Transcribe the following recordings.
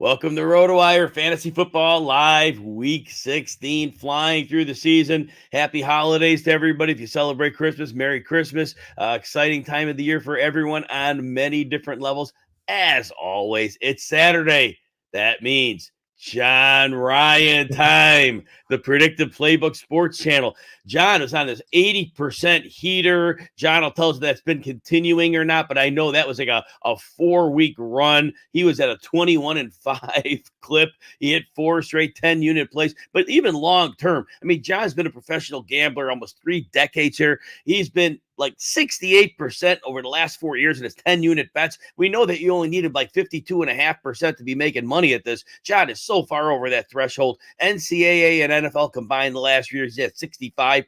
Welcome to RotoWire Fantasy Football Live, Week 16, flying through the season. Happy holidays to everybody. If you celebrate Christmas, Merry Christmas. Exciting time of the year for everyone on many different levels. As always, it's Saturday. That means John Ryan time, the Predictive Playbook Sports Channel. John is on this 80% heater. John will tell us if that's been continuing or not, but I know that was like a 4-week run. He was at a 21-5 clip. He hit 4 straight 10-unit plays, but even long term. I mean, John's been a professional gambler almost 3 decades here. He's been like 68% over the last 4 years in his 10-unit bets. We know that you only needed like 52.5% to be making money at this. John is so far over that threshold. NCAA and NFL combined the last few years, he's at 65%.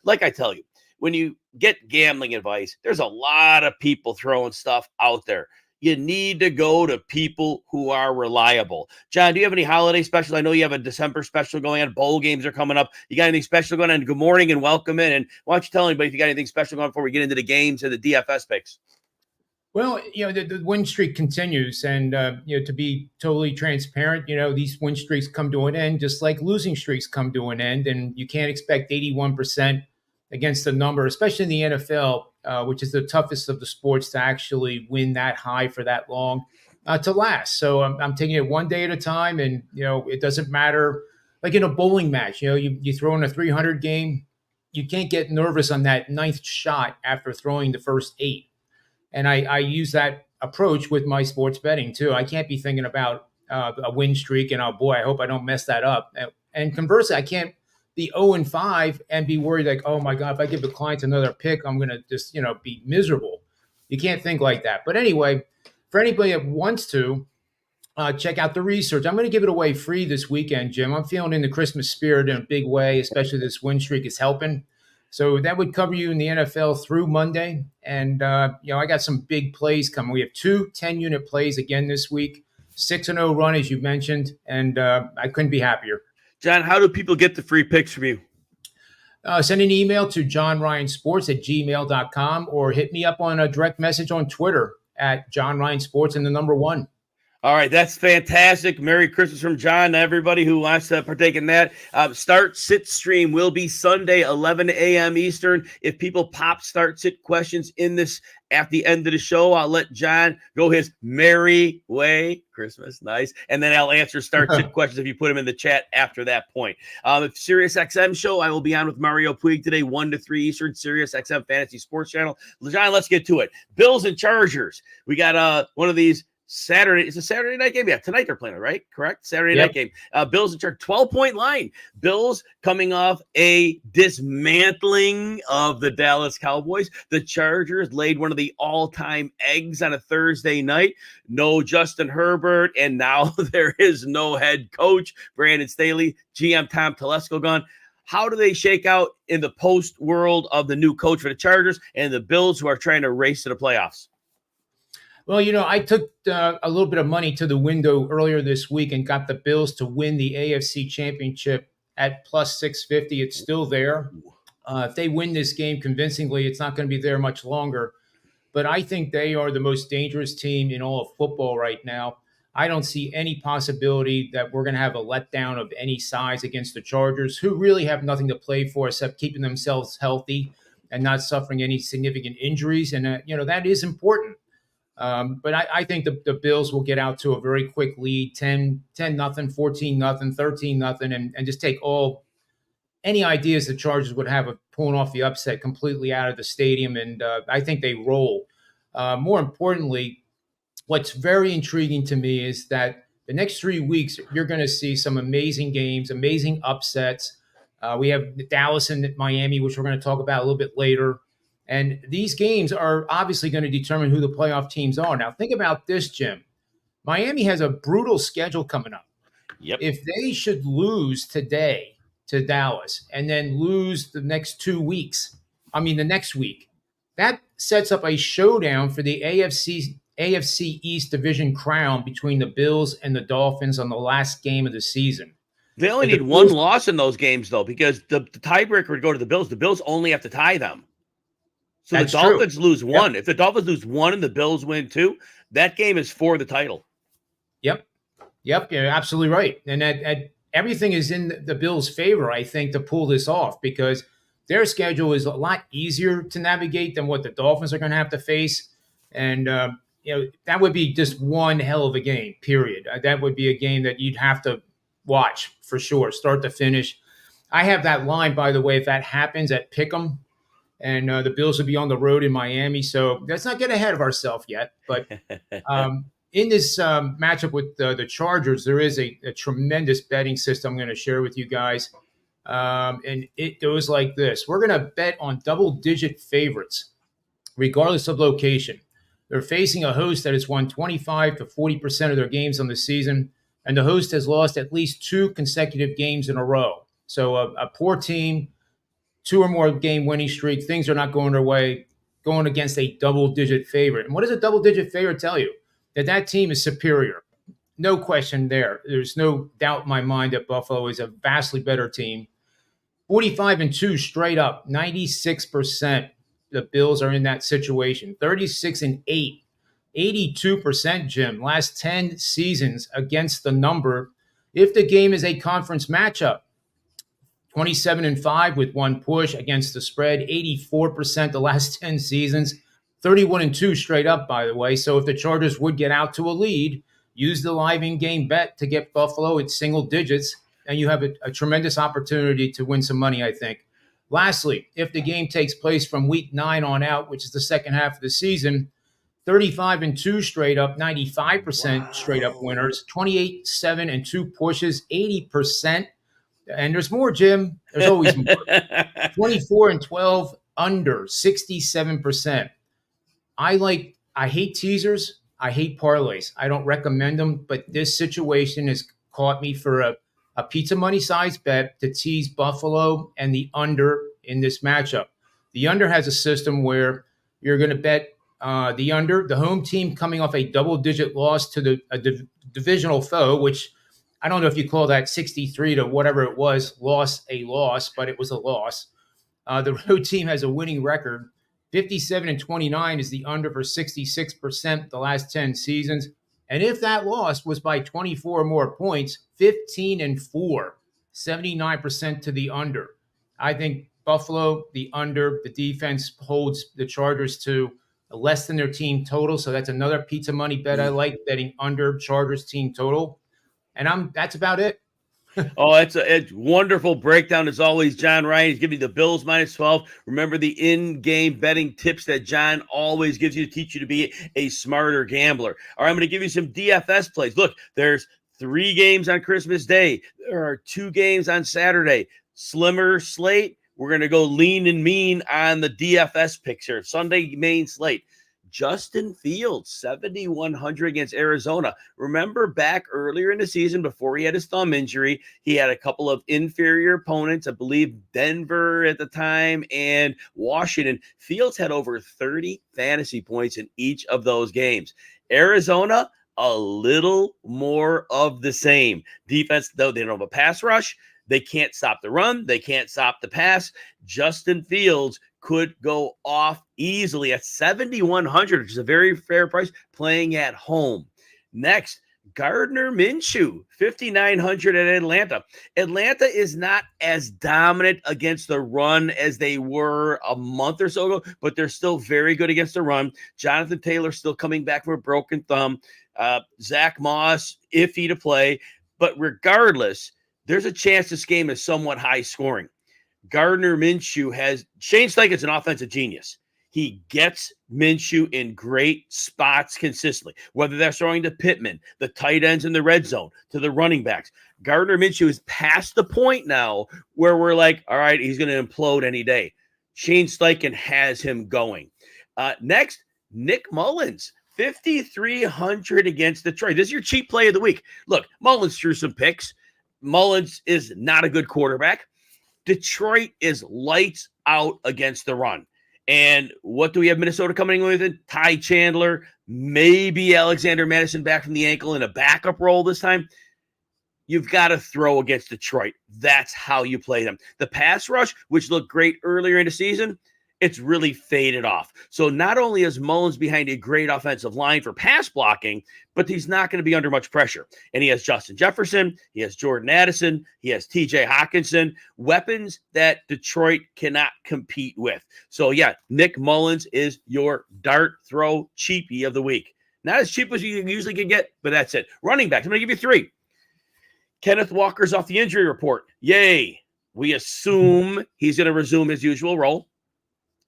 Like I tell you, when you get gambling advice, there's a lot of people throwing stuff out there. You need to go to people who are reliable. John, do you have any holiday specials? I know you have a December special going on. Bowl games are coming up. You got anything special going on? Good morning and welcome in. And why don't you tell anybody if you got anything special going on before we get into the games and the DFS picks? Well, the win streak continues. And, to be totally transparent, these win streaks come to an end, just like losing streaks come to an end. And you can't expect 81% against the number, especially in the NFL, which is the toughest of the sports to actually win that high for that long, to last. So I'm taking it one day at a time. And, it doesn't matter. Like in a bowling match, you throw in a 300 game, you can't get nervous on that 9th shot after throwing the first 8. And I use that approach with my sports betting too. I can't be thinking about a win streak and, oh boy, I hope I don't mess that up. And conversely, I can't be 0-5 and be worried like, oh my God, if I give the clients another pick, I'm going to just, be miserable. You can't think like that. But anyway, for anybody that wants to check out the research, I'm going to give it away free this weekend, Jim. I'm feeling in the Christmas spirit in a big way, especially this win streak is helping. So that would cover you in the NFL through Monday. And, I got some big plays coming. We have 2 10-unit plays again this week, 6-0 run, as you mentioned. And I couldn't be happier. John, how do people get the free picks from you? Send an email to johnryansports@gmail.com or hit me up on a direct message on Twitter at johnryansports and the number 1. All right, that's fantastic. Merry Christmas from John to everybody who wants to partake in that. Start Sit stream will be Sunday, 11 a.m. Eastern. If people pop Start Sit questions in this at the end of the show, I'll let John go his merry way. Christmas, nice. And then I'll answer Start Sit questions if you put them in the chat after that point. If Sirius XM show, I will be on with Mario Puig today, 1 to 3 Eastern, Sirius XM Fantasy Sports Channel. John, let's get to it. Bills and Chargers. We got one of these Saturday. It's a Saturday night game. Yeah, tonight they're playing it, right? Correct? Saturday night game. Bills in charge, 12-point line. Bills coming off a dismantling of the Dallas Cowboys. The Chargers laid one of the all-time eggs on a Thursday night. No Justin Herbert, and now there is no head coach. Brandon Staley, GM Tom Telesco gone. How do they shake out in the post world of the new coach for the Chargers and the Bills who are trying to race to the playoffs? Well, I took a little bit of money to the window earlier this week and got the Bills to win the AFC Championship at plus 650. It's still there. If they win this game convincingly, it's not going to be there much longer. But I think they are the most dangerous team in all of football right now. I don't see any possibility that we're going to have a letdown of any size against the Chargers, who really have nothing to play for except keeping themselves healthy and not suffering any significant injuries. And, that is important. But I think the Bills will get out to a very quick lead, 10-0, 14-0, 13-0, and just take any ideas the Chargers would have of pulling off the upset completely out of the stadium. And I think they roll. More importantly, what's very intriguing to me is that the next 3 weeks, you're going to see some amazing games, amazing upsets. We have Dallas and Miami, which we're going to talk about a little bit later. And these games are obviously going to determine who the playoff teams are. Now, think about this, Jim. Miami has a brutal schedule coming up. Yep. If they should lose today to Dallas and then lose the next the next week, that sets up a showdown for the AFC East division crown between the Bills and the Dolphins on the last game of the season. They only need one loss in those games, though, because the tiebreaker would go to the Bills. The Bills only have to tie them. So the Dolphins lose 1. Yep. If the Dolphins lose 1 and the Bills win 2, that game is for the title. Yep. Yep, you're absolutely right. And that everything is in the Bills' favor, I think, to pull this off because their schedule is a lot easier to navigate than what the Dolphins are going to have to face. And, that would be just one hell of a game, period. That would be a game that you'd have to watch for sure, start to finish. I have that line, by the way, if that happens at Pick'em, and the Bills will be on the road in Miami. So let's not get ahead of ourselves yet. But in this matchup with the Chargers, there is a tremendous betting system I'm going to share with you guys. And it goes like this. We're going to bet on double-digit favorites, regardless of location. They're facing a host that has won 25 to 40% of their games on the season, and the host has lost at least 2 consecutive games in a row. So a poor team, 2 or more game winning streak, things are not going their way, going against a double-digit favorite. And what does a double-digit favorite tell you? That team is superior. No question there. There's no doubt in my mind that Buffalo is a vastly better team. 45-2 straight up, 96%. The Bills are in that situation. 36-8, 82%, Jim. Last 10 seasons against the number. If the game is a conference matchup, 27-5 with 1 push against the spread, 84% the last 10 seasons, 31-2 straight up, by the way. So if the Chargers would get out to a lead, use the live in-game bet to get Buffalo at single digits, and you have a tremendous opportunity to win some money, I think. Lastly, if the game takes place from week 9 on out, which is the second half of the season, 35-2 straight up, 95% straight up winners, 28-7-2 pushes, 80%. And there's more, Jim. There's always more. 24-12 under, 67%. I hate teasers. I hate parlays. I don't recommend them, but this situation has caught me for a pizza money size bet to tease Buffalo and the under in this matchup. The under has a system where you're going to bet the under, the home team coming off a double-digit loss to a divisional foe, which I don't know if you call that 63 to whatever it was, loss, but it was a loss. The road team has a winning record. 57-29 is the under for 66% the last 10 seasons. And if that loss was by 24 or more points, 15-4, 79% to the under. I think Buffalo, the under, the defense holds the Chargers to less than their team total. So that's another pizza money bet I like, betting under Chargers team total. And that's about it. Oh, it's a wonderful breakdown as always, John Ryan. He's giving you the Bills -12. Remember the in-game betting tips that John always gives you to teach you to be a smarter gambler. All right, I'm going to give you some DFS plays. Look, there's 3 games on Christmas Day. There are 2 games on Saturday. Slimmer slate. We're going to go lean and mean on the DFS picks here. Sunday main slate. Justin Fields, 7,100 against Arizona. Remember back earlier in the season before he had his thumb injury, he had a couple of inferior opponents, I believe Denver at the time and Washington. Fields had over 30 fantasy points in each of those games. Arizona, a little more of the same. Defense, though, they don't have a pass rush. They can't stop the run. They can't stop the pass. Justin Fields could go off easily at 7,100, which is a very fair price, playing at home. Next, Gardner Minshew, 5,900 at Atlanta. Atlanta is not as dominant against the run as they were a month or so ago, but they're still very good against the run. Jonathan Taylor still coming back from a broken thumb. Zach Moss, iffy to play. But regardless, there's a chance this game is somewhat high scoring. Gardner Minshew has – Shane Steichen's an offensive genius. He gets Minshew in great spots consistently, whether that's throwing to Pittman, the tight ends in the red zone, to the running backs. Gardner Minshew is past the point now where we're like, all right, he's going to implode any day. Shane Steichen has him going. Next, Nick Mullins, 5,300 against Detroit. This is your cheap play of the week. Look, Mullins threw some picks. Mullins is not a good quarterback. Detroit is lights out against the run. And what do we have Minnesota coming in with? Ty Chandler, maybe Alexander Madison back from the ankle in a backup role this time. You've got to throw against Detroit. That's how you play them. The pass rush, which looked great earlier in the season, it's really faded off. So not only is Mullins behind a great offensive line for pass blocking, but he's not going to be under much pressure. And he has Justin Jefferson, he has Jordan Addison, he has TJ Hawkinson, weapons that Detroit cannot compete with. So yeah, Nick Mullins is your dart throw cheapie of the week. Not as cheap as you usually can get, but that's it. Running backs, I'm going to give you 3. Kenneth Walker's off the injury report. Yay. We assume he's going to resume his usual role.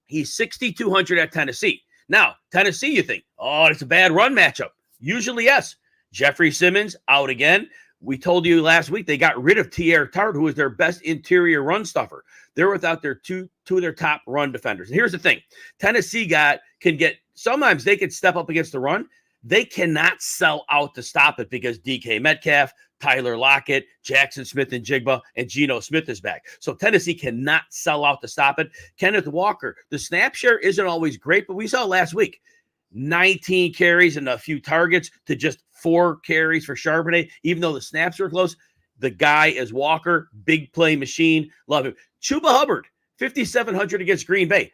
He's 6,200 at Tennessee. Now, Tennessee, you think, oh, it's a bad run matchup. Usually, yes. Jeffrey Simmons out again. We told you last week they got rid of T.R. Tart, who was their best interior run stuffer. They're without their two of their top run defenders. And here's the thing. Tennessee sometimes they can step up against the run. They cannot sell out to stop it because DK Metcalf, Tyler Lockett, Jackson Smith-Njigba, and Geno Smith is back. So Tennessee cannot sell out to stop it. Kenneth Walker, the snap share isn't always great, but we saw last week 19 carries and a few targets to just 4 carries for Charbonnet. Even though the snaps were close, the guy is Walker, big play machine. Love him. Chuba Hubbard, 5,700 against Green Bay.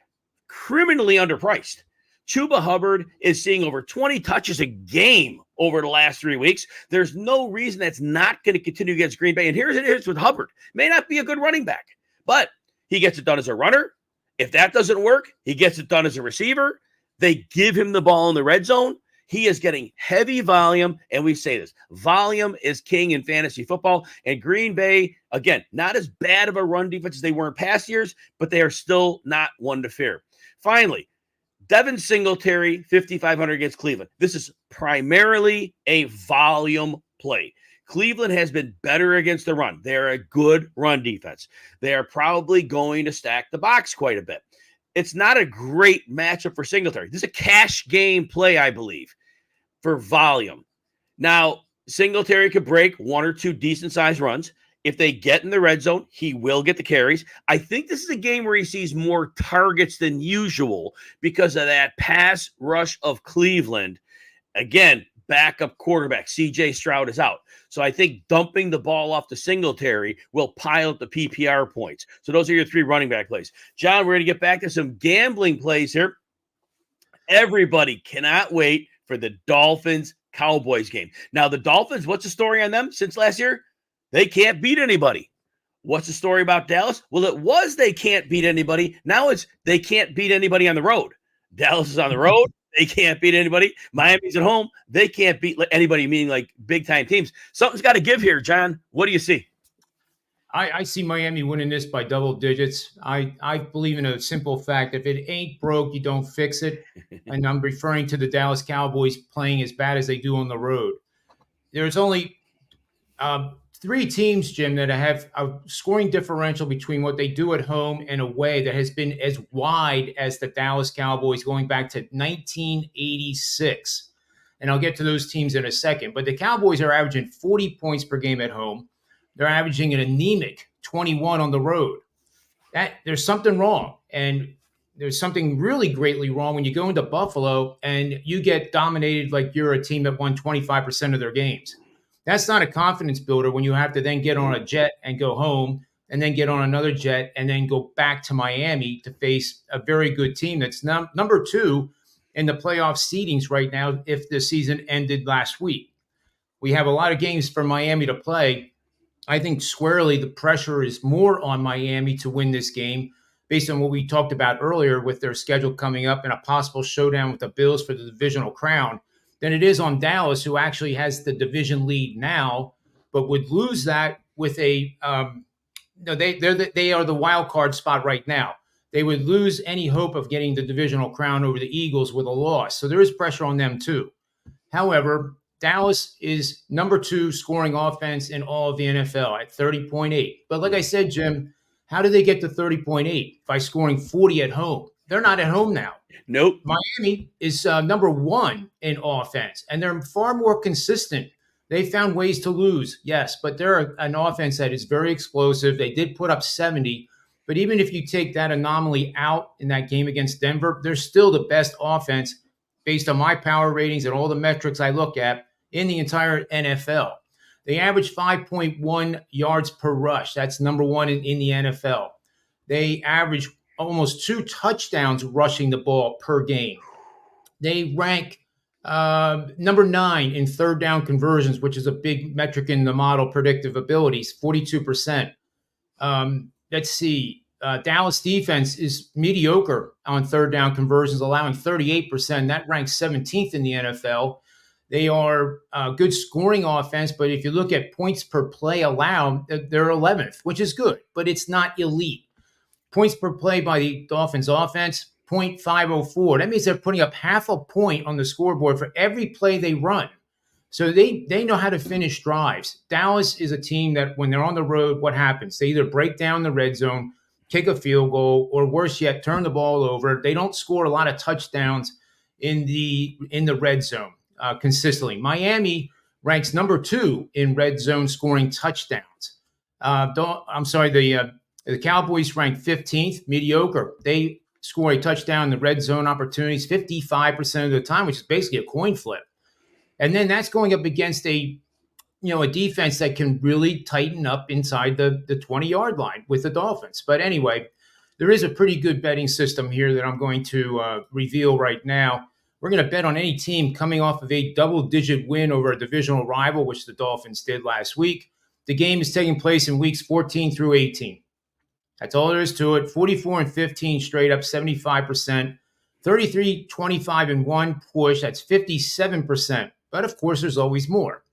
Criminally underpriced. Chuba Hubbard is seeing over 20 touches a game over the last 3 weeks. There's no reason that's not going to continue against Green Bay. And here's it is with Hubbard. May not be a good running back, but he gets it done as a runner. If that doesn't work, he gets it done as a receiver. They give him the ball in the red zone. He is getting heavy volume, and we say this. Volume is king in fantasy football. And Green Bay, again, not as bad of a run defense as they were in past years, but they are still not one to fear. Finally, Devin Singletary, 5,500 against Cleveland. This is primarily a volume play. Cleveland has been better against the run. They're a good run defense. They are probably going to stack the box quite a bit. It's not a great matchup for Singletary. This is a cash game play, I believe, for volume. Now, Singletary could break 1 or 2 decent-sized runs. If they get in the red zone, he will get the carries. I think this is a game where he sees more targets than usual because of that pass rush of Cleveland. Again, backup quarterback, C.J. Stroud is out. So I think dumping the ball off to Singletary will pile up the PPR points. So those are your 3 running back plays. John, we're going to get back to some gambling plays here. Everybody cannot wait for the Dolphins-Cowboys game. Now, the Dolphins, what's the story on them since last year? They can't beat anybody. What's the story about Dallas? Well, it was they can't beat anybody. Now it's they can't beat anybody on the road. Dallas is on the road. They can't beat anybody. Miami's at home. They can't beat anybody, meaning like big-time teams. Something's got to give here, John. What do you see? I see Miami winning this by double digits. I believe in a simple fact. If it ain't broke, you don't fix it. And I'm referring to the Dallas Cowboys playing as bad as they do on the road. There's only 3 teams, Jim, that have a scoring differential between what they do at home and away that has been as wide as the Dallas Cowboys going back to 1986. And I'll get to those teams in a second. But the Cowboys are averaging 40 points per game at home. They're averaging an anemic 21 on the road. There's something wrong. And there's something really greatly wrong when you go into Buffalo and you get dominated like you're a team that won 25% of their games. That's not a confidence builder when you have to then get on a jet and go home and then get on another jet and then go back to Miami to face a very good team that's number 2 in the playoff seedings right now if the season ended last week. We have a lot of games for Miami to play. I think squarely the pressure is more on Miami to win this game based on what we talked about earlier with their schedule coming up and a possible showdown with the Bills for the divisional crown than it is on Dallas, who actually has the division lead now, but would lose that with they are the wild card spot right now. They would lose any hope of getting the divisional crown over the Eagles with a loss. So there is pressure on them too. However, Dallas is number 2 scoring offense in all of the NFL at 30.8. But like I said, Jim, how do they get to 30.8? By scoring 40 at home. They're not at home now. Nope. Miami is number 1 in offense, and they're far more consistent. They found ways to lose, yes, but they're an offense that is very explosive. They did put up 70, but even if you take that anomaly out in that game against Denver, they're still the best offense based on my power ratings and all the metrics I look at in the entire NFL. They average 5.1 yards per rush. That's number 1 in the NFL. They average almost 2 touchdowns rushing the ball per game. They rank number 9 in third down conversions, which is a big metric in the model predictive abilities, 42%. Let's see. Dallas defense is mediocre on third down conversions, allowing 38%. That ranks 17th in the NFL. They are a good scoring offense, but if you look at points per play allowed, they're 11th, which is good, but it's not elite. Points per play by the Dolphins offense, 0.504. That means they're putting up half a point on the scoreboard for every play they run. So they know how to finish drives. Dallas is a team that when they're on the road, what happens? They either break down the red zone, kick a field goal, or worse yet, turn the ball over. They don't score a lot of touchdowns in the red zone consistently. Miami ranks number 2 in red zone scoring touchdowns. The Cowboys rank 15th, mediocre. They score a touchdown in the red zone opportunities 55% of the time, which is basically a coin flip. And then that's going up against a defense that can really tighten up inside the 20-yard line with the Dolphins. But anyway, there is a pretty good betting system here that I'm going to reveal right now. We're going to bet on any team coming off of a double-digit win over a divisional rival, which the Dolphins did last week. The game is taking place in weeks 14 through 18. That's all there is to it. 44-15 straight up, 75%. 33-25-1 push, that's 57%. But of course, there's always more.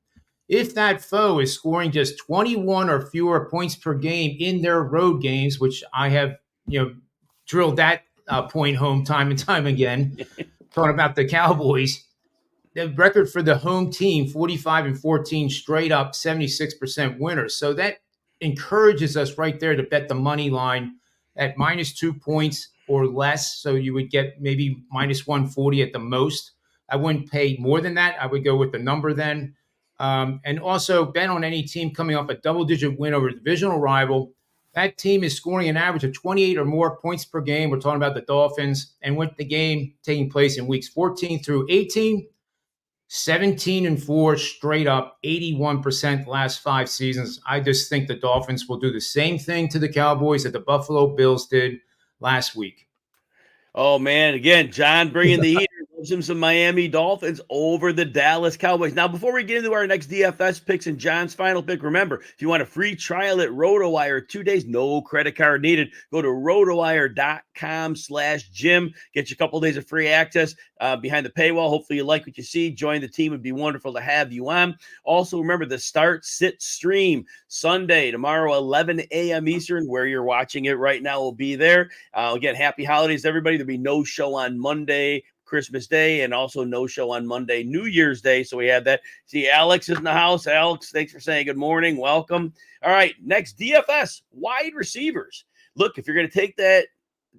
If that foe is scoring just 21 or fewer points per game in their road games, which I have, drilled that point home time and time again, talking about the Cowboys, the record for the home team, 45-14 straight up, 76% winners. So that encourages us right there to bet the money line at -2 points or less. So you would get maybe -140 at the most. I wouldn't pay more than that. I would go with the number then. And also bet on any team coming off a double-digit win over a divisional rival. That team is scoring an average of 28 or more points per game. We're talking about the Dolphins. And with the game taking place in weeks 14 through 18, 17-4 straight up, 81% the last 5 seasons. I just think the Dolphins will do the same thing to the Cowboys that the Buffalo Bills did last week. Oh, man. Again, John bringing the heat. Loves him some Miami Dolphins over the Dallas Cowboys. Now, before we get into our next DFS picks and John's final pick, remember, if you want a free trial at RotoWire, 2 days, no credit card needed. Go to rotowire.com/Jim. Get you a couple of days of free access behind the paywall. Hopefully you like what you see. Join the team. It'd be wonderful to have you on. Also, remember the Start Sit Stream Sunday, tomorrow, 11 a.m. Eastern, where you're watching it right now will be there. Again, happy holidays, everybody. There'll be no show on Monday, Christmas Day, and also no show on Monday, New Year's Day. So we have that. See, Alex is in the house. Alex, thanks for saying good morning. Welcome. All right, next, DFS wide receivers. Look, if you're going to take that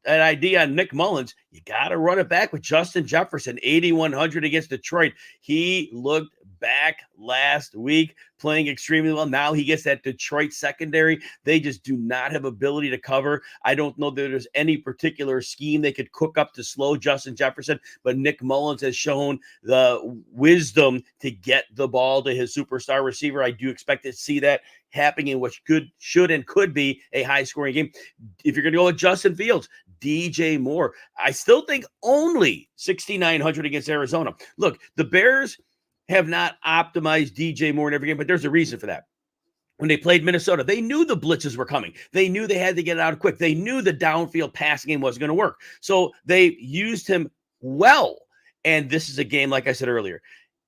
idea on Nick Mullins, you got to run it back with Justin Jefferson, 8,100 against Detroit. He looked back last week, playing extremely well. Now he gets that Detroit secondary. They just do not have ability to cover. I don't know that there's any particular scheme they could cook up to slow Justin Jefferson, but Nick Mullins has shown the wisdom to get the ball to his superstar receiver. I do expect to see that happening in what should and could be a high-scoring game. If you're going to go with Justin Fields, DJ Moore, I still think only 6,900 against Arizona. Look, the Bears have not optimized DJ Moore in every game, but there's a reason for that. When they played Minnesota, they knew the blitzes were coming. They knew they had to get it out quick. They knew the downfield passing game wasn't going to work. So they used him well. And this is a game, like I said earlier,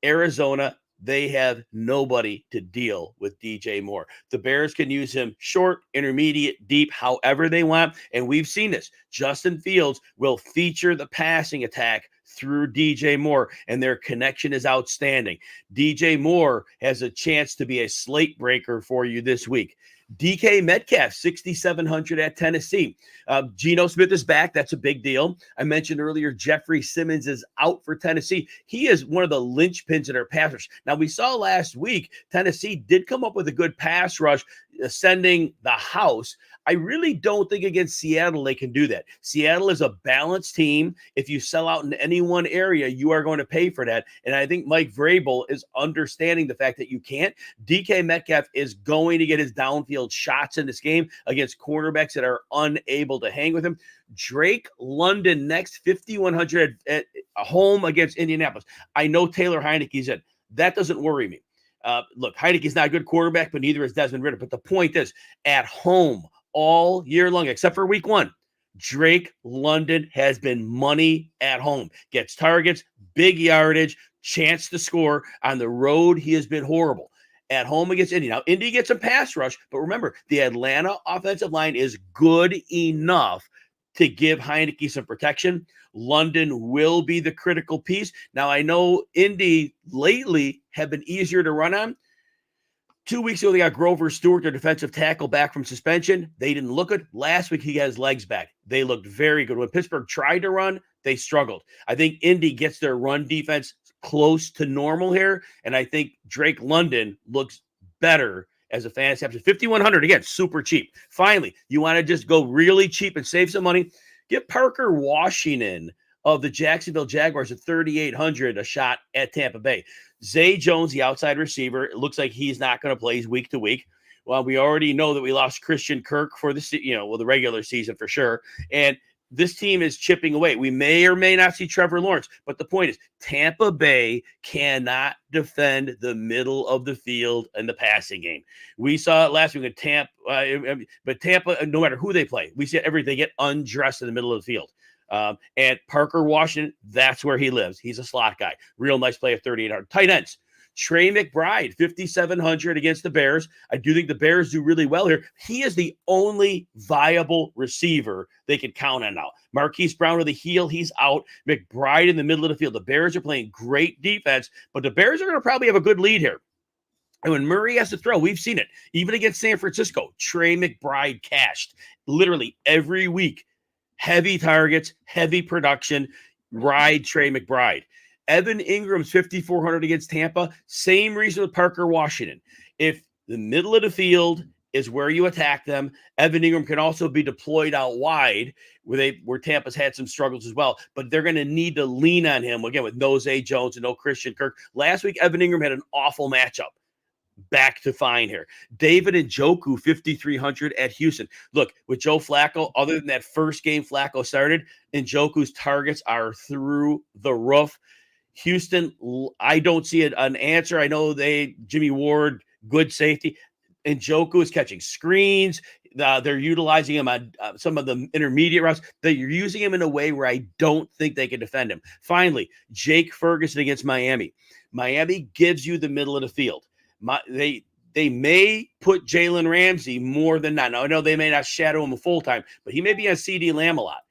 Arizona, they have nobody to deal with DJ Moore. The Bears can use him short, intermediate, deep, however they want. And we've seen this. Justin Fields will feature the passing attack through DJ Moore, and their connection is outstanding. DJ Moore has a chance to be a slate breaker for you this week. DK Metcalf, 6,700 at Tennessee. Geno Smith is back. That's a big deal. I mentioned earlier, Jeffrey Simmons is out for Tennessee. He is one of the linchpins in their pass rush. Now, we saw last week, Tennessee did come up with a good pass rush. ascending the house. I really don't think against Seattle they can do that. Seattle is a balanced team. If you sell out in any one area, you are going to pay for that. And I think Mike Vrabel is understanding the fact that you can't. DK Metcalf is going to get his downfield shots in this game against quarterbacks that are unable to hang with him. Drake London next, 5,100 at home against Indianapolis. I know Taylor Heineke's in. That doesn't worry me. Look, Heineke's not a good quarterback, but neither is Desmond Ridder. But the point is, at home all year long, except for week 1, Drake London has been money at home. Gets targets, big yardage, chance to score. On the road, he has been horrible. At home against Indy. Now, Indy gets a pass rush, but remember, the Atlanta offensive line is good enough to give Heineke some protection. London will be the critical piece. Now, I know Indy lately have been easier to run on. 2 weeks ago, they got Grover Stewart, their defensive tackle, back from suspension. They didn't look good. Last week, he got his legs back. They looked very good. When Pittsburgh tried to run, they struggled. I think Indy gets their run defense close to normal here, and I think Drake London looks better as a fantasy option. 5,100, again, super cheap. Finally, you want to just go really cheap and save some money? Get Parker Washington of the Jacksonville Jaguars at 3,800 a shot at Tampa Bay. Zay Jones, the outside receiver, it looks like he's not going to play. He's week to week. Well, we already know that we lost Christian Kirk for the regular season for sure. And this team is chipping away. We may or may not see Trevor Lawrence, but the point is Tampa Bay cannot defend the middle of the field in the passing game. We saw it last week in Tampa, but Tampa, no matter who they play, we see everything. They get undressed in the middle of the field. And Parker Washington, that's where he lives. He's a slot guy. Real nice play at 3,800. Tight ends. Trey McBride, 5,700 against the Bears. I do think the Bears do really well here. He is the only viable receiver they can count on now. Marquise Brown with a heel, he's out. McBride in the middle of the field. The Bears are playing great defense, but the Bears are going to probably have a good lead here. And when Murray has to throw, we've seen it. Even against San Francisco, Trey McBride cashed literally every week. Heavy targets, heavy production, ride Trey McBride. Evan Ingram's 5,400 against Tampa. Same reason with Parker Washington. If the middle of the field is where you attack them, Evan Ingram can also be deployed out wide where Tampa's had some struggles as well. But they're going to need to lean on him, again, with no Zay Jones and no Christian Kirk. Last week, Evan Ingram had an awful matchup. Back to fine here. David Njoku, 5,300 at Houston. Look, with Joe Flacco, other than that first game Flacco started, Njoku's targets are through the roof. Houston, I don't see an answer. I know Jimmy Ward, good safety. Njoku is catching screens. They're utilizing him on some of the intermediate routes. They're using him in a way where I don't think they can defend him. Finally, Jake Ferguson against Miami. Miami gives you the middle of the field. They may put Jalen Ramsey more than not. Now, I know they may not shadow him full time, but he may be on CD Lamb a lot.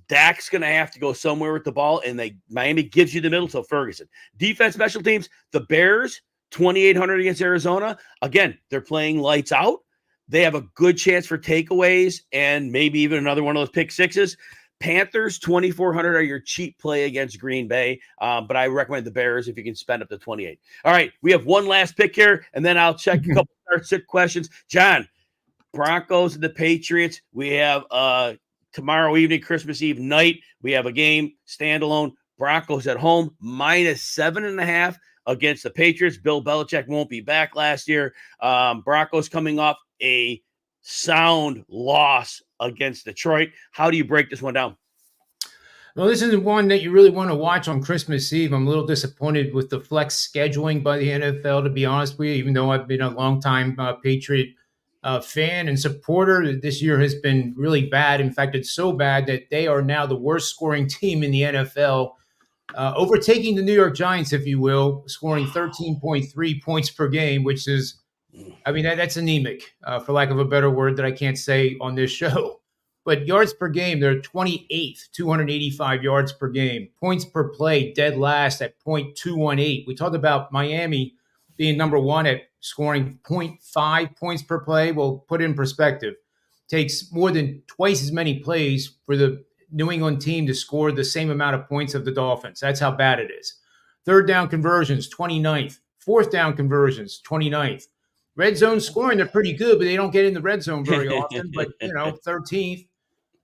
Dak's going to have to go somewhere with the ball, and Miami gives you the middle, so Ferguson. Defense, special teams, the Bears, 2,800 against Arizona. Again, they're playing lights out. They have a good chance for takeaways and maybe even another one of those pick sixes. Panthers, 2,400 are your cheap play against Green Bay, but I recommend the Bears if you can spend up to 28. All right, we have one last pick here, and then I'll check a couple start questions. John, Broncos and the Patriots. We have tomorrow evening, Christmas Eve night, we have a game, standalone. Broncos at home, -7.5 against the Patriots. Bill Belichick won't be back last year. Broncos coming off a sound loss against Detroit. How do you break this one down? Well, this isn't one that you really want to watch on Christmas Eve. I'm a little disappointed with the flex scheduling by the NFL, to be honest with you, even though I've been a longtime Patriot fan and supporter. This year has been really bad. In fact, it's so bad that they are now the worst scoring team in the NFL, overtaking the New York Giants, if you will, scoring 13.3 points per game, which is, I mean, that's anemic, for lack of a better word that I can't say on this show. But yards per game, they're 28th, 285 yards per game. Points per play, dead last at .218. We talked about Miami being number one at scoring 0.5 points per play. Well, put it in perspective. Takes more than twice as many plays for the New England team to score the same amount of points of the Dolphins. That's how bad it is. Third down conversions, 29th. Fourth down conversions, 29th. Red zone scoring, they're pretty good, but they don't get in the red zone very often. But 13th,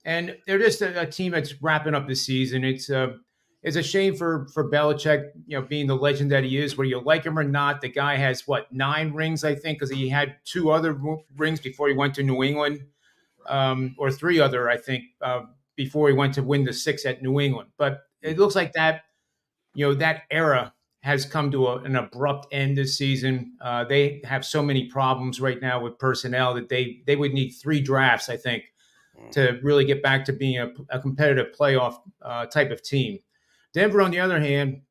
and they're just a team that's wrapping up the season. It's a shame for Belichick, being the legend that he is. Whether you like him or not, the guy has 9 rings, I think, because he had 2 other rings before he went to New England, or 3 other, I think, before he went to win the 6 at New England. But it looks like that era has come to an abrupt end this season. They have so many problems right now with personnel that they would need 3 drafts, I think, to really get back to being a competitive playoff type of team. Denver, on the other hand,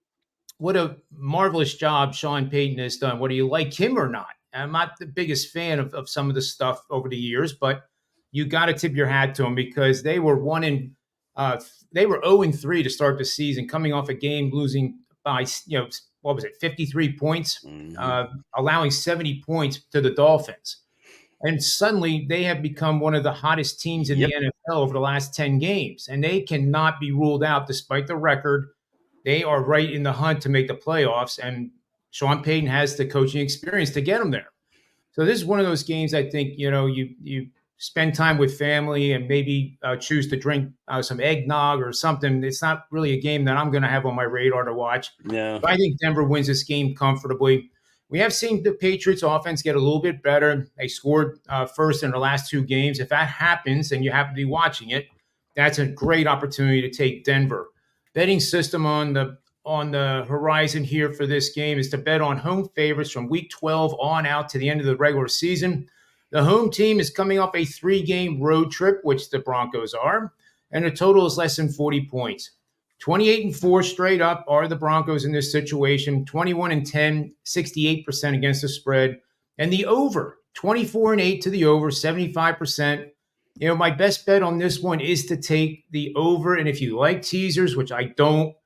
what a marvelous job Sean Payton has done, whether you like him or not. I'm not the biggest fan of some of the stuff over the years, but you got to tip your hat to him, because they were 0-3 to start the season, coming off a game losing by 53 points, allowing 70 points to the Dolphins. And suddenly they have become one of the hottest teams in the NFL over the last 10 games. And they cannot be ruled out despite the record. They are right in the hunt to make the playoffs. And Sean Payton has the coaching experience to get them there. So this is one of those games, I think, you spend time with family and maybe choose to drink some eggnog or something. It's not really a game that I'm going to have on my radar to watch. Yeah. But I think Denver wins this game comfortably. We have seen the Patriots offense get a little bit better. They scored first in the last 2 games. If that happens and you happen to be watching it, that's a great opportunity to take Denver. Betting system on the horizon here for this game is to bet on home favorites from week 12 on out to the end of the regular season. The home team is coming off a 3-game road trip, which the Broncos are, and the total is less than 40 points. 28-4 straight up are the Broncos in this situation. 21-10, 68% against the spread. And the over, 24-8 to the over, 75%. My best bet on this one is to take the over. And if you like teasers, which I don't,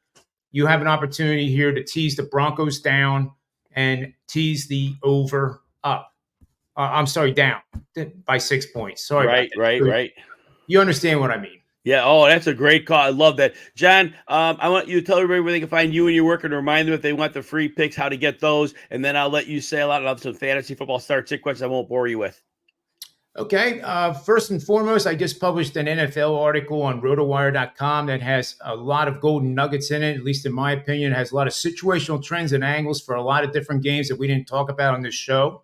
you have an opportunity here to tease the Broncos down and tease the over up. Down by 6 points. Sorry. Right. You understand what I mean? Yeah. Oh, that's a great call. I love that. John, I want you to tell everybody where they can find you and your work, and remind them if they want the free picks, how to get those. And then I'll let you say a lot of some fantasy football start-sit questions I won't bore you with. Okay. First and foremost, I just published an NFL article on RotoWire.com that has a lot of golden nuggets in it, at least in my opinion. It has a lot of situational trends and angles for a lot of different games that we didn't talk about on this show.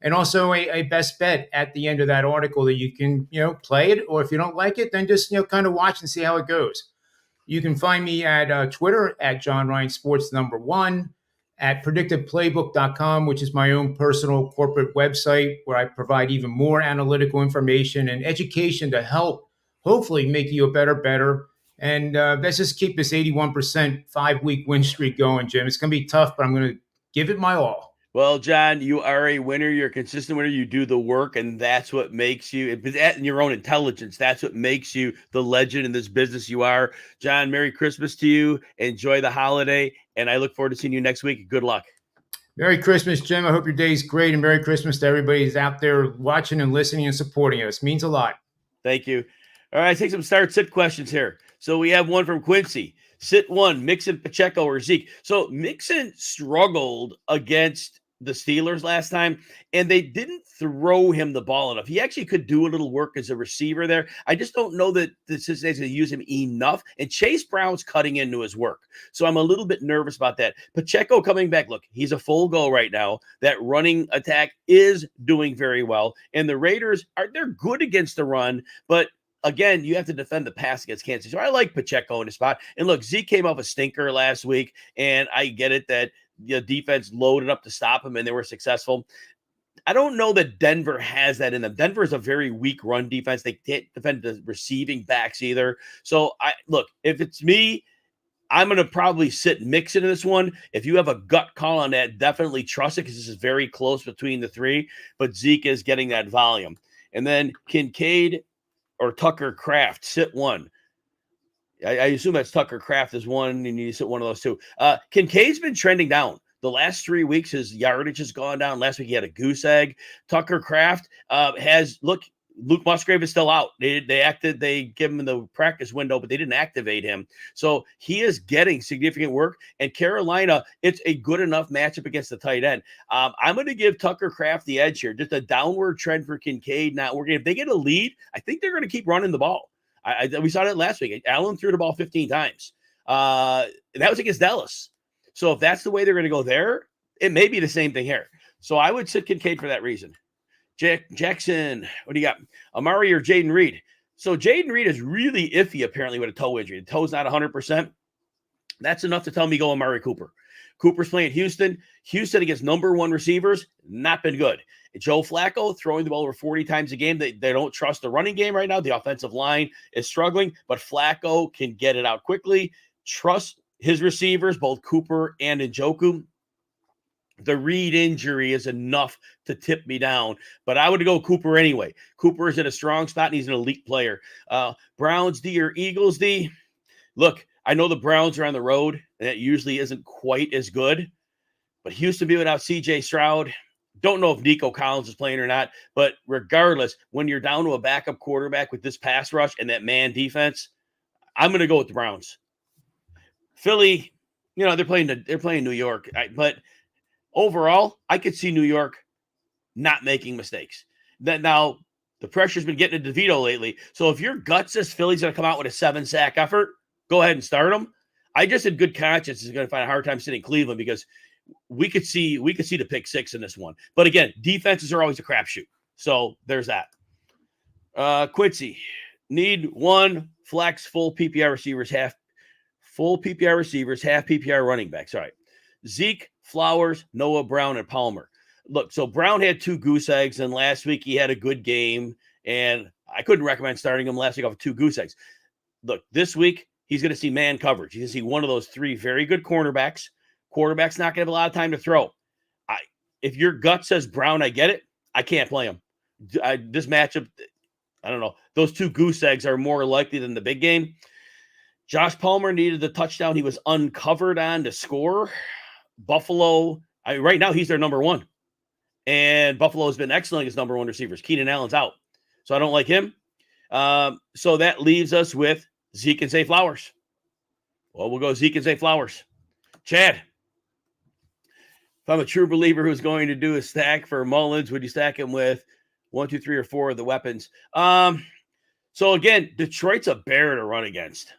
And also a best bet at the end of that article that you can, play it. Or if you don't like it, then just, kind of watch and see how it goes. You can find me at Twitter at John Ryan Sports 1, at predictiveplaybook.com, which is my own personal corporate website where I provide even more analytical information and education to help hopefully make you a better bettor. And let's just keep this 81% 5-week win streak going, Jim. It's going to be tough, but I'm going to give it my all. Well, John, you are a winner. You're a consistent winner. You do the work, and that's what makes you, and your own intelligence, that's what makes you the legend in this business you are. John, Merry Christmas to you. Enjoy the holiday, and I look forward to seeing you next week. Good luck. Merry Christmas, Jim. I hope your day's great, and Merry Christmas to everybody who's out there watching and listening and supporting us. It means a lot. Thank you. All right, take some start-sit questions here. So we have one from Quincy. Sit 1, Mixon, Pacheco, or Zeke. So Mixon struggled against the Steelers last time, and they didn't throw him the ball enough. He actually could do a little work as a receiver there. I just don't know that the Cincinnati's going to use him enough, and Chase Brown's cutting into his work. So I'm a little bit nervous about that. Pacheco coming back. Look, he's a full go right now. That running attack is doing very well, and the Raiders they're good against the run, but again, you have to defend the pass against Kansas. So I like Pacheco in the spot. And look, Zeke came off a stinker last week, and I get it that the defense loaded up to stop him, and they were successful. I don't know that Denver has that in them. Denver is a very weak run defense. They can't defend the receiving backs either. So look, if it's me, I'm going to probably sit Mixon in this one. If you have a gut call on that, definitely trust it because this is very close between the three. But Zeke is getting that volume. And then Kincaid or Tucker Kraft, sit 1. I assume that's Tucker Kraft is 1, and you sit one of those 2. Kincaid's been trending down. The last 3 weeks, his yardage has gone down. Last week, he had a goose egg. Tucker Kraft Luke Musgrave is still out. They give him the practice window, but they didn't activate him. So he is getting significant work. And Carolina, it's a good enough matchup against the tight end. I'm going to give Tucker Kraft the edge here. Just a downward trend for Kincaid not working. If they get a lead, I think they're going to keep running the ball. We saw that last week. Allen threw the ball 15 times. That was against Dallas. So if that's the way they're going to go there, it may be the same thing here. So I would sit Kincaid for that reason. Jackson, what do you got? Amari or Jaden Reed? So Jaden Reed is really iffy, apparently, with a toe injury. The toe's not 100%. That's enough to tell me go Amari Cooper. Cooper's playing Houston. Houston against number one receivers, not been good. Joe Flacco throwing the ball over 40 times a game. They don't trust the running game right now. The offensive line is struggling, but Flacco can get it out quickly. Trust his receivers, both Cooper and Njoku. The Reed injury is enough to tip me down, but I would go Cooper anyway. Cooper is in a strong spot, and he's an elite player. Browns D or Eagles D? Look, I know the Browns are on the road, and that usually isn't quite as good, but Houston be without C.J. Stroud. Don't know if Nico Collins is playing or not, but regardless, when you're down to a backup quarterback with this pass rush and that man defense, I'm going to go with the Browns. Philly, they're playing New York, but overall, I could see New York not making mistakes. Now, the pressure's been getting to DeVito lately. So if your gut says Philly's going to come out with a 7-sack effort, go ahead and start them. I just in good conscience is going to find a hard time sitting Cleveland because we could see the pick six in this one. But again, defenses are always a crapshoot. So there's that. Quincy, need one flex full PPR receivers, half PPR running backs. All right. Zeke, Flowers, Noah Brown, and Palmer. Look, so Brown had 2 goose eggs, and last week he had a good game, and I couldn't recommend starting him last week off 2 goose eggs. Look, this week he's going to see man coverage. He's going to see one of those 3 very good cornerbacks. Quarterback's not going to have a lot of time to throw. If your gut says Brown, I get it. I can't play him. This matchup, I don't know. Those 2 goose eggs are more likely than the big game. Josh Palmer needed the touchdown he was uncovered on to score. Buffalo, right now he's their number 1. And Buffalo has been excellent as number 1 receivers. Keenan Allen's out. So I don't like him. So that leaves us with Zeke and Zay Flowers. Well, we'll go Zeke and Zay Flowers. Chad, if I'm a true believer who's going to do a stack for Mullins, would you stack him with 1, 2, 3, or 4 of the weapons? So again, Detroit's a bear to run against.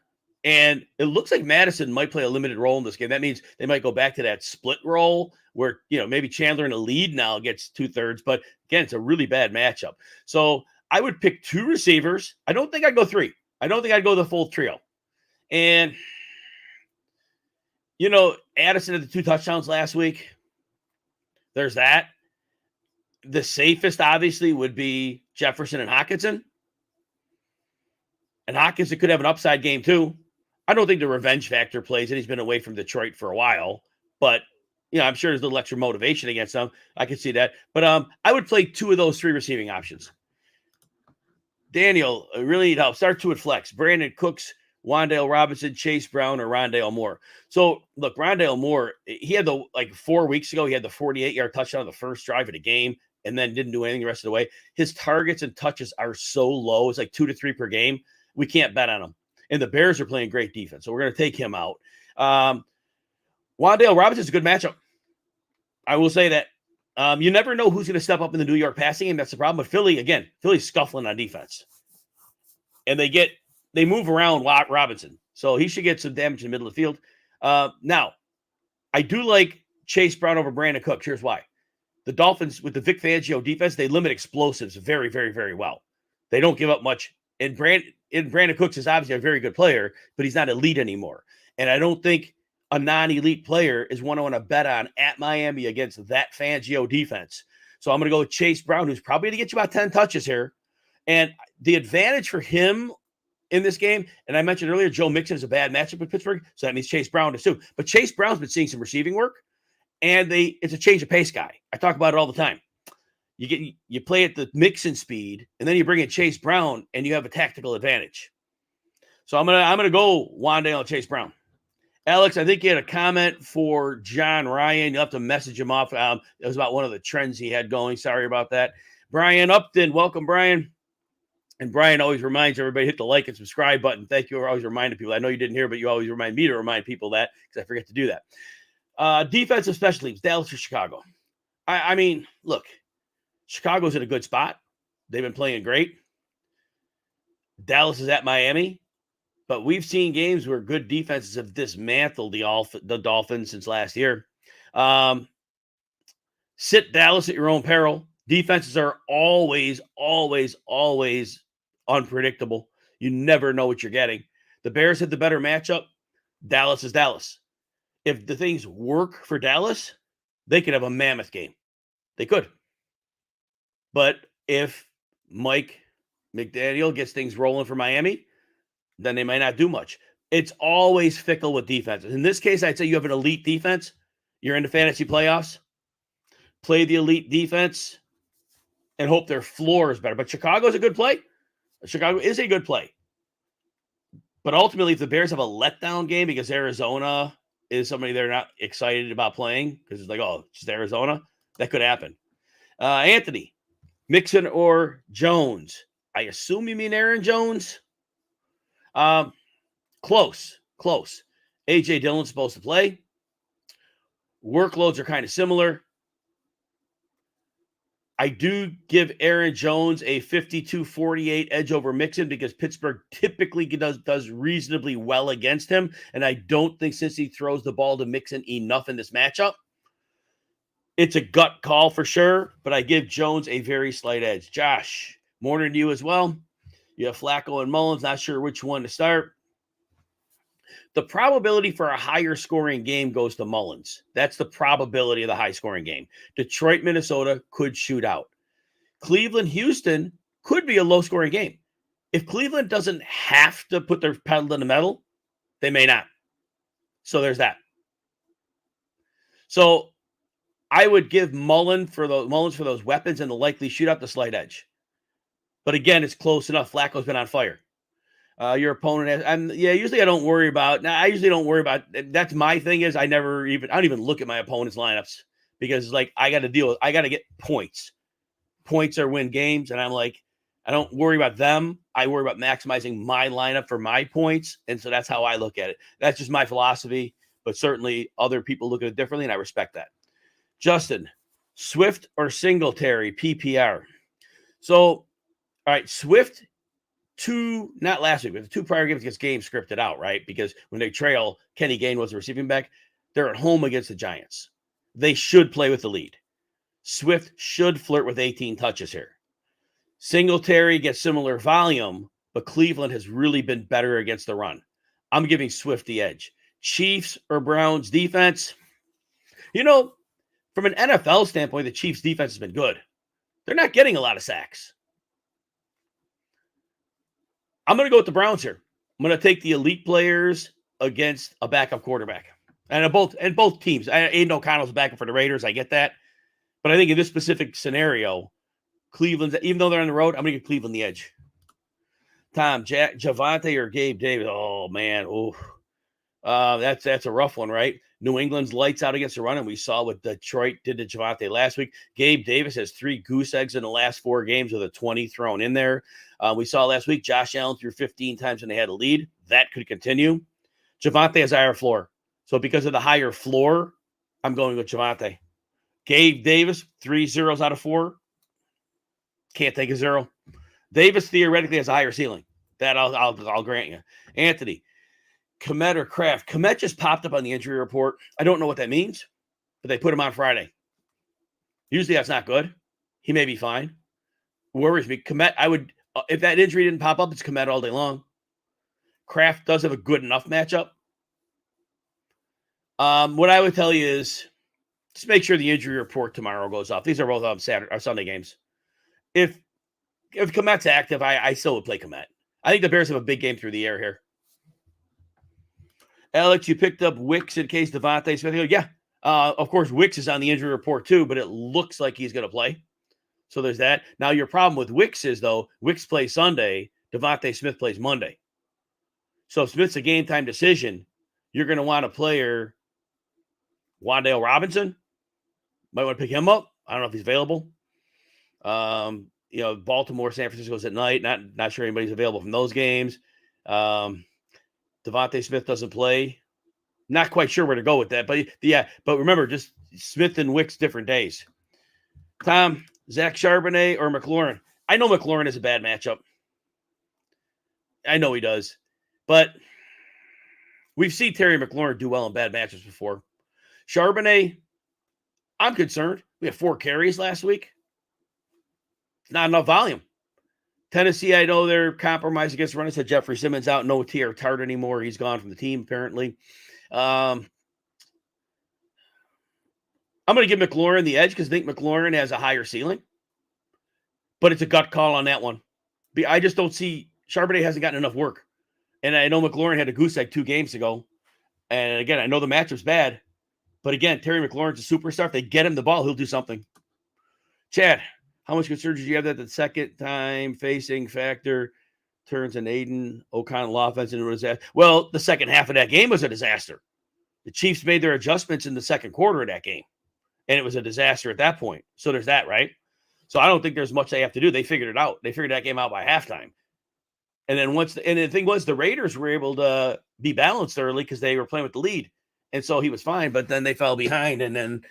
And it looks like Madison might play a limited role in this game. That means they might go back to that split role where, maybe Chandler in a lead now gets 2/3. But again, it's a really bad matchup. So I would pick 2 receivers. I don't think I'd go 3. I don't think I'd go the full trio. And, Addison had the 2 touchdowns last week. There's that. The safest, obviously, would be Jefferson and Hockenson. And Hockenson could have an upside game, too. I don't think the revenge factor plays it. He's been away from Detroit for a while. But, I'm sure there's a little extra motivation against them. I can see that. But I would play 2 of those 3 receiving options. Daniel, I really need help. Start 2 at flex. Brandon Cooks, Wan'Dale Robinson, Chase Brown, or Rondale Moore. So, look, Rondale Moore, he had 4 weeks ago, he had the 48-yard touchdown on the first drive of the game and then didn't do anything the rest of the way. His targets and touches are so low. It's like 2 to 3 per game. We can't bet on him. And the Bears are playing great defense, so we're going to take him out. Wan'Dale Robinson's a good matchup. I will say that. You never know who's going to step up in the New York passing game. That's the problem. But Philly's scuffling on defense. And they move around Robinson. So he should get some damage in the middle of the field. Now, I do like Chase Brown over Brandon Cooks. Here's why. The Dolphins, with the Vic Fangio defense, they limit explosives very, very, very well. They don't give up much. And Brandon Cooks is obviously a very good player, but he's not elite anymore. And I don't think a non-elite player is one I want to bet on at Miami against that Fangio defense. So I'm going to go with Chase Brown, who's probably going to get you about 10 touches here. And the advantage for him in this game, and I mentioned earlier, Joe Mixon is a bad matchup with Pittsburgh, so that means Chase Brown is too. But Chase Brown's been seeing some receiving work, and it's a change of pace guy. I talk about it all the time. You play at the Mixon speed, and then you bring in Chase Brown, and you have a tactical advantage. So I'm gonna go Wan'Dale and Chase Brown. Alex, I think you had a comment for John Ryan. You'll have to message him off. It was about one of the trends he had going. Sorry about that. Brian Upton, welcome, Brian. And Brian always reminds everybody, hit the like and subscribe button. Thank you for always reminding people. I know you didn't hear, but you always remind me to remind people that because I forget to do that. Defensive special teams, Dallas or Chicago. I mean, look, Chicago's in a good spot. They've been playing great. Dallas is at Miami. But we've seen games where good defenses have dismantled the Dolphins since last year. Sit Dallas at your own peril. Defenses are always, always, always unpredictable. You never know what you're getting. The Bears have the better matchup. Dallas is Dallas. If the things work for Dallas, they could have a mammoth game. They could. But if Mike McDaniel gets things rolling for Miami, then they might not do much. It's always fickle with defenses. In this case, I'd say you have an elite defense. You're in the fantasy playoffs. Play the elite defense and hope their floor is better. But Chicago's a good play. Chicago is a good play. But ultimately, if the Bears have a letdown game because Arizona is somebody they're not excited about playing because it's like, oh, it's just Arizona, that could happen. Anthony, Mixon or Jones? I assume you mean Aaron Jones. Close. A.J. Dillon's supposed to play. Workloads are kind of similar. I do give Aaron Jones a 52-48 edge over Mixon because Pittsburgh typically does reasonably well against him, and I don't think since he throws the ball to Mixon enough in this matchup. It's a gut call for sure, but I give Jones a very slight edge. Josh, morning to you as well. You have Flacco and Mullins, not sure which one to start. The probability for a higher scoring game goes to Mullins. That's the probability of the high scoring game. Detroit, Minnesota could shoot out. Cleveland, Houston could be a low scoring game. If Cleveland doesn't have to put their pedal to the metal, they may not. So there's that. So I would give Mullins for those weapons and the likely shootout the slight edge. But again, it's close enough. Flacco's been on fire. Your opponent has, usually I don't worry about. Now, I usually don't worry about. That's my thing is I don't even look at my opponent's lineups because it's like I got to get points. Points are win games, and I'm like, I don't worry about them. I worry about maximizing my lineup for my points, and so that's how I look at it. That's just my philosophy, but certainly other people look at it differently, and I respect that. Justin, Swift or Singletary PPR? So, all right, Swift. Not last week, but the two prior games against games scripted out, right? Because when they trail, Kenny Gain was the receiving back. They're at home against the Giants. They should play with the lead. Swift should flirt with 18 touches here. Singletary gets similar volume, but Cleveland has really been better against the run. I'm giving Swift the edge. Chiefs or Browns defense? From an NFL standpoint, the Chiefs defense has been good. They're not getting a lot of sacks. I'm going to go with the Browns here. I'm going to take the elite players against a backup quarterback. And both teams. Aiden O'Connell's a backup for the Raiders. I get that. But I think in this specific scenario, Cleveland's, even though they're on the road, I'm going to give Cleveland the edge. Tom, Javonte or Gabe Davis? Oh, man. That's a rough one, right? New England's lights out against the run, and we saw what Detroit did to Javonte last week. Gabe Davis has 3 goose eggs in the last 4 games with a 20 thrown in there. We saw last week Josh Allen threw 15 times when they had a lead. That could continue. Javonte has higher floor. So because of the higher floor, I'm going with Javonte. Gabe Davis, 3 zeros out of 4. Can't take a 0. Davis theoretically has a higher ceiling. That I'll grant you. Anthony, Komet or Kraft? Komet just popped up on the injury report. I don't know what that means, but they put him on Friday. Usually that's not good. He may be fine. Worries me. Komet, if that injury didn't pop up, it's Komet all day long. Kraft does have a good enough matchup. What I would tell you is just make sure the injury report tomorrow goes off. These are both on Saturday or Sunday games. If Komet's active, I still would play Komet. I think the Bears have a big game through the air here. Alex, you picked up Wicks in case Devontae Smith. Yeah, of course, Wicks is on the injury report too, but it looks like he's going to play. So there's that. Now, your problem with Wicks is, though, Wicks plays Sunday, Devontae Smith plays Monday. So if Smith's a game-time decision, you're going to want a player, Wan'Dale Robinson. Might want to pick him up. I don't know if he's available. Baltimore, San Francisco's at night. Not sure anybody's available from those games. Devontae Smith doesn't play. Not quite sure where to go with that, but remember, just Smith and Wicks different days. Tom, Zach Charbonnet or McLaurin? I know McLaurin is a bad matchup. I know he does, but we've seen Terry McLaurin do well in bad matchups before. Charbonnet, I'm concerned. We had 4 carries last week. Not enough volume. Tennessee, I know they're compromised against the run. I said Jeffrey Simmons out. No T.R. Tart anymore. He's gone from the team, apparently. I'm going to give McLaurin the edge because I think McLaurin has a higher ceiling. But it's a gut call on that one. I just don't see – Charbonnet hasn't gotten enough work. And I know McLaurin had a goose egg 2 games ago. And, again, I know the matchup's bad. But, again, Terry McLaurin's a superstar. If they get him the ball, he'll do something. Chad, how much concern did you have that the second time facing factor turns an Aiden O'Connell offense into a disaster? Well, the second half of that game was a disaster. The Chiefs made their adjustments in the second quarter of that game, and it was a disaster at that point. So there's that, right? So I don't think there's much they have to do. They figured it out. They figured that game out by halftime. And then the thing was, the Raiders were able to be balanced early because they were playing with the lead. And so he was fine, but then they fell behind, and then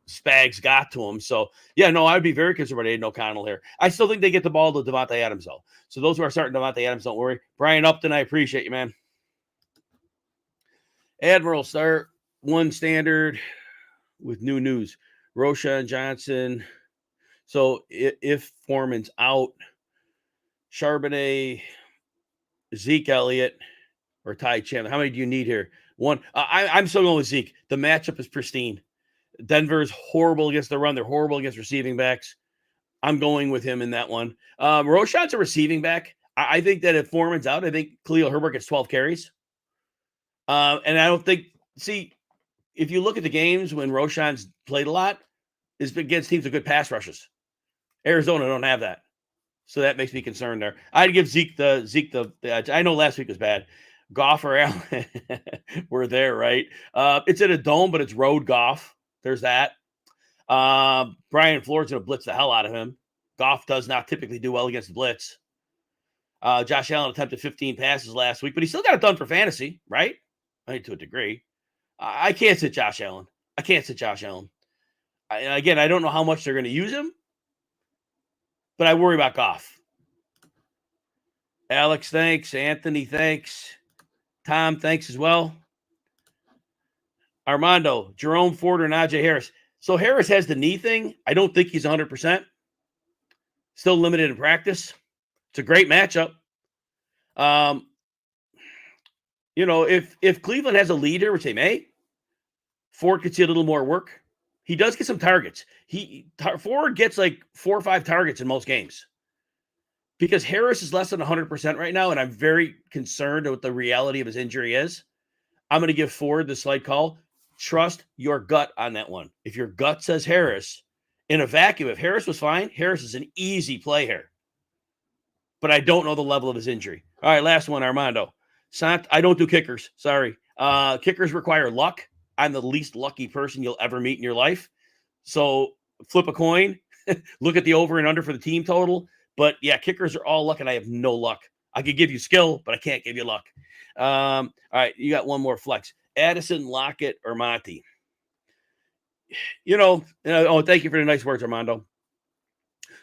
Spags got to him. So, I'd be very concerned about Aiden O'Connell here. I still think they get the ball to Devontae Adams, though. So those who are starting Devontae Adams, don't worry. Brian Upton, I appreciate you, man. Admiral, start 1 standard with new news. Roshan Johnson. So if Foreman's out, Charbonnet, Zeke Elliott, or Ty Chandler. How many do you need here? 1. I'm still going with Zeke. The matchup is pristine. Denver's horrible against the run. They're horrible against receiving backs. I'm going with him in that one. Roshan's a receiving back. I think that if Foreman's out, I think Khalil Herbert gets 12 carries. And I don't think – see, if you look at the games when Roshan's played a lot, it's against teams with good pass rushes. Arizona don't have that. So that makes me concerned there. I'd give Zeke the edge. I know last week was bad. Goff or Allen were there, right? It's at a dome, but it's road Goff. There's that. Brian Flores going to blitz the hell out of him. Goff does not typically do well against the blitz. Josh Allen attempted 15 passes last week, but he still got it done for fantasy, right? I mean, to a degree. I can't sit Josh Allen. Again, I don't know how much they're going to use him, but I worry about Goff. Alex, thanks. Anthony, thanks. Tom, thanks as well. Armando, Jerome Ford or Najee Harris. So Harris has the knee thing. I don't think he's 100%. Still limited in practice. It's a great matchup. If Cleveland has a leader, which they may, Ford could see a little more work. He does get some targets. Ford gets like 4 or 5 targets in most games. Because Harris is less than 100% right now, and I'm very concerned what the reality of his injury is. I'm going to give Ford the slight call. Trust your gut on that one. If your gut says Harris, in a vacuum, if Harris was fine, Harris is an easy play here. But I don't know the level of his injury. All right, last one, Armando. I don't do kickers. Sorry. Kickers require luck. I'm the least lucky person you'll ever meet in your life. So flip a coin. Look at the over and under for the team total. But, kickers are all luck, and I have no luck. I could give you skill, but I can't give you luck. All right, you got one more flex. Addison, Lockett, or Monty? Thank you for the nice words, Armando.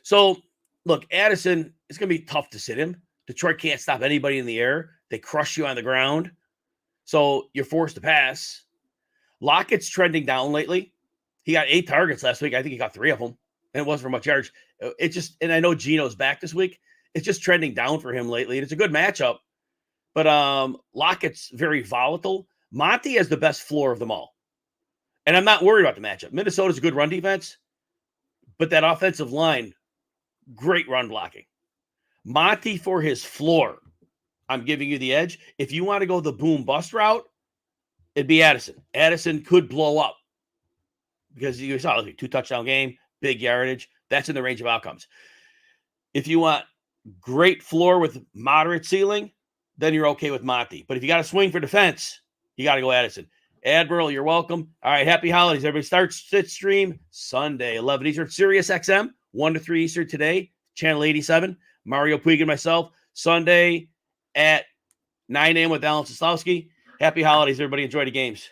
So, look, Addison, it's going to be tough to sit him. Detroit can't stop anybody in the air. They crush you on the ground. So, you're forced to pass. Lockett's trending down lately. He got 8 targets last week. I think he got 3 of them. And it wasn't for much yards. And I know Geno's back this week. It's just trending down for him lately. And it's a good matchup. But Lockett's very volatile. Monty has the best floor of them all. And I'm not worried about the matchup. Minnesota's a good run defense. But that offensive line, great run blocking. Monty for his floor, I'm giving you the edge. If you want to go the boom bust route, it'd be Addison. Addison could blow up. Because you saw a 2-touchdown game. Big yardage. That's in the range of outcomes. If you want great floor with moderate ceiling, then you're okay with Monty. But if you got to swing for defense, you got to go Addison. Admiral, you're welcome. All right, happy holidays. Everybody starts sit stream Sunday, 11 Eastern, Sirius XM 1 to 3 Eastern today, channel 87. Mario Puig and myself. Sunday at 9 a.m. with Alan Soslowski. Happy holidays, everybody. Enjoy the games.